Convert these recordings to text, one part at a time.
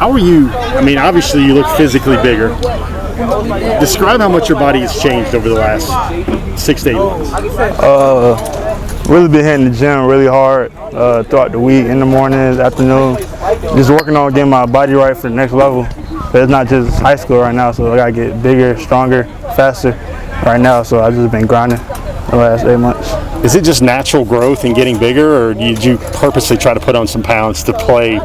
How are you? I mean, obviously you look physically bigger. Describe how much your body has changed over the last 6 to 8 months. Really been hitting the gym really hard throughout the week, in the mornings, afternoon. Just working on getting my body right for the next level. But it's not just high school right now, so I gotta get bigger, stronger, faster right now. So I've just been grinding the last 8 months. Is it just natural growth and getting bigger, or did you purposely try to put on some pounds to play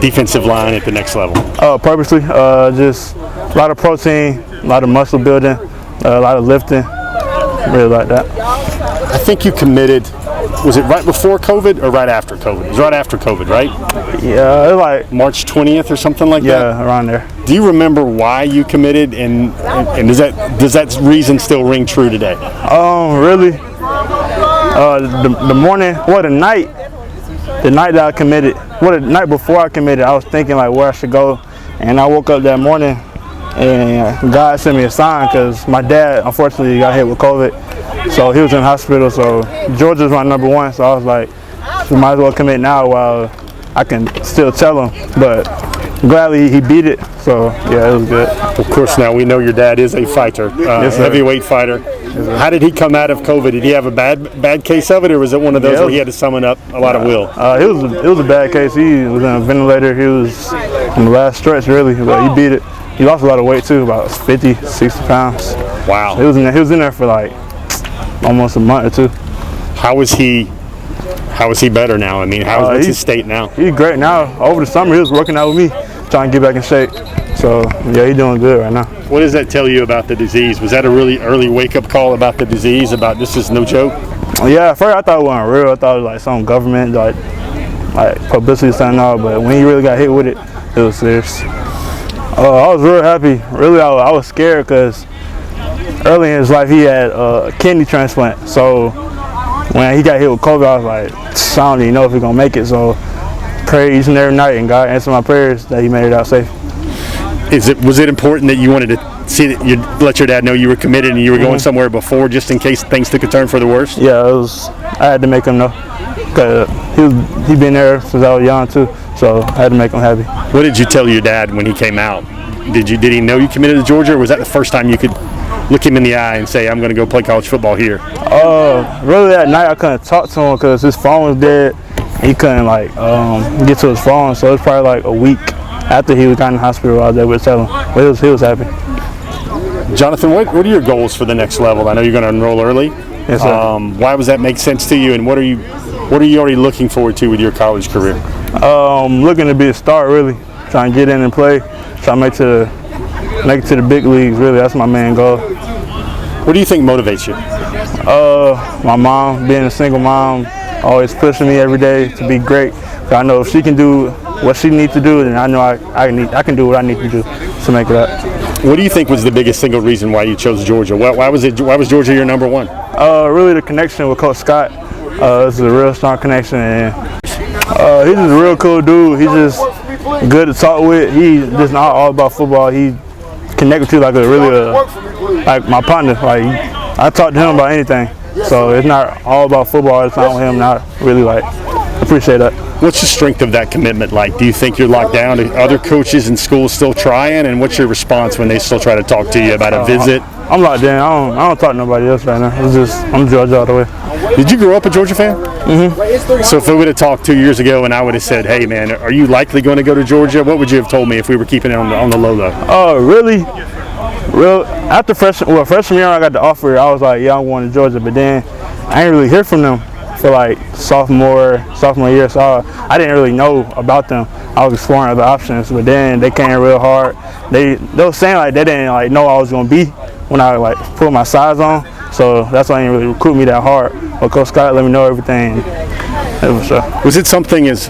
defensive line at the next level? Purposely, just a lot of protein, a lot of muscle building, a lot of lifting, really like that. I think you committed, was it right before COVID or right after COVID? It was right after COVID, right? Yeah, it was like March 20th or something like that? Yeah, around there. Do you remember why you committed, and does that reason still ring true today? Really, the morning, the night that I committed, the night before I committed, I was thinking like where I should go, and I woke up that morning and God sent me a sign because my dad unfortunately got hit with COVID, so he was in the hospital. So Georgia's my number one, so I was like, we might as well commit now while I can still tell him. But gladly he beat it, so yeah, it was good. Of course, now we know your dad is a fighter, heavyweight fighter. How did he come out of COVID? Did he have a bad case of it, or was it one of those where he had to summon up a lot of will? It was a bad case. He was in a ventilator. He was in the last stretch, really, but he beat it. He lost a lot of weight too, about 50, 60 pounds. Wow. He was in there for like almost a month or two. How is he better now? I mean, what's his state now? He's great now. Over the summer, he was working out with me, trying to get back in shape. So yeah, he's doing good right now. What does that tell you about the disease? Was that a really early wake-up call about the disease, about this is no joke? Yeah, at first I thought it wasn't real. I thought it was like some government, like publicity something out. But when he really got hit with it, it was serious. I was real happy. Really, I was scared because early in his life he had a kidney transplant. So when he got hit with COVID, I was like, I don't even know if he's gonna make it. So pray each and every night, and God answered my prayers that he made it out safe. Was it important that you wanted to see that you let your dad know you were committed and you were going somewhere before, just in case things took a turn for the worse? Yeah, I had to make him know because he'd been there since I was young too. So I had to make him happy. What did you tell your dad when he came out? Did he know you committed to Georgia, or was that the first time you could look him in the eye and say, I'm going to go play college football here? Really that night I couldn't talk to him because his phone was dead. He couldn't get to his phone, so it was probably like a week after he got in the hospital I was able to tell him. But he was happy. Jonathan, what are your goals for the next level? I know you're going to enroll early. Yes, sir. Why does that make sense to you, and what are you already looking forward to with your college career? Looking to be a star, really. Trying to get in and play. Trying to make it to the big leagues, really. That's my main goal. What do you think motivates you? My mom, being a single mom, always pushing me every day to be great. I know if she can do what she needs to do, then I know I can do what I need to do to make it up. What do you think was the biggest single reason why you chose Georgia? Why was Georgia your number one? Really the connection with Coach Scott. This is a real strong connection, and he's just a real cool dude. He's just good to talk with. He's just not all about football. He connects with you like like my partner. Like I talk to him about anything. So it's not all about football. It's not with him. Not really appreciate that. What's the strength of that commitment like? Do you think you're locked down? Are other coaches in school still trying? And what's your response when they still try to talk to you about a visit? I'm locked in. I don't talk to nobody else right now. I'm Georgia all the way. Did you grow up a Georgia fan? Mm-hmm. So if we would have talked 2 years ago and I would have said, hey man, are you likely going to go to Georgia? What would you have told me if we were keeping it on the low? Really? After freshman year I got the offer, I was like, yeah, I'm going to Georgia. But then I didn't really hear from them for like sophomore year, so I didn't really know about them. I was exploring other options, but then they came real hard. They were saying like they didn't know I was gonna be when I put my size on, so that's why they didn't really recruit me that hard. But Coach Scott let me know everything. Was it something as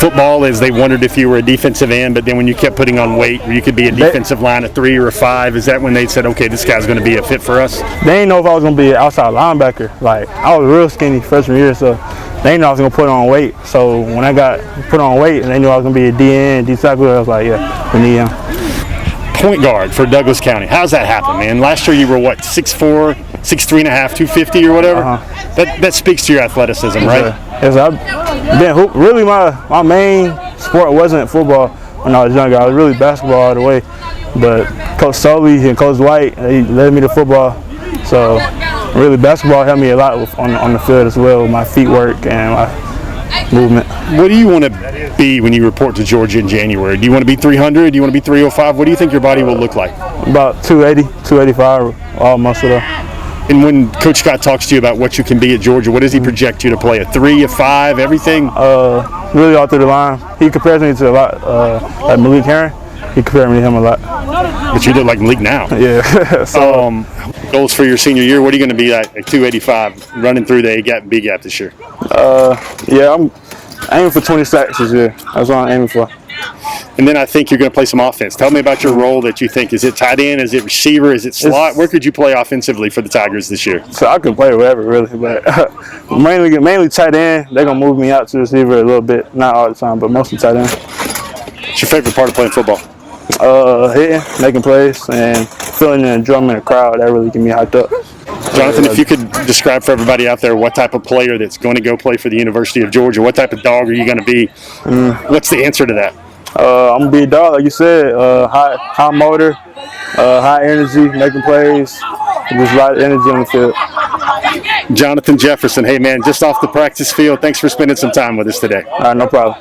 football as they wondered if you were a defensive end, but then when you kept putting on weight, where you could be a defensive line, a 3 or a 5, is that when they said, okay, this guy's going to be a fit for us? They didn't know if I was going to be an outside linebacker. Like, I was real skinny freshman year, so they didn't know I was going to put on weight. So when I got put on weight and they knew I was going to be a DN, D tackle, I was like, yeah, we need him. Point guard for Douglas County. How's that happen, man? Last year you were what, 6'4", 6'3.5", 250 or whatever? That speaks to your athleticism, right? Yes, really my main sport wasn't football. when I was younger. I was really basketball all the way, but Coach Sully and Coach White, they led me to football. So really basketball helped me a lot on the field as well, with my feet work and my movement. What do you want to be when you report to Georgia in January? Do you want to be 300? Do you want to be 305? What do you think your body will look like? About 280, 285, all muscle up. And when Coach Scott talks to you about what you can be at Georgia, what does he project you to play? A 3, a 5, everything? Really all through the line. He compares me to a lot, like Malik Herring. He compared me to him a lot. But you look like Malik now. Yeah. So, goals for your senior year, what are you going to be at 285 running through the A-gap and B-gap this year? Yeah, I'm aiming for 20 sacks this year. That's what I'm aiming for. And then I think you're going to play some offense. Tell me about your role that you think. Is it tight end? Is it receiver? Is it slot? Where could you play offensively for the Tigers this year? So I could play wherever, really, but mainly tight end. They're going to move me out to receiver a little bit. Not all the time, but mostly tight end. What's your favorite part of playing football? Hitting, making plays, and feeling the enjoyment of the crowd. That really get me hyped up. Jonathan, if you could describe for everybody out there what type of player that's going to go play for the University of Georgia, what type of dog are you going to be? What's the answer to that? I'm going to be a dog, like you said, high motor, high energy, making plays, just a lot of energy on the field. Jonathan Jefferson, hey man, just off the practice field, thanks for spending some time with us today. All right, no problem.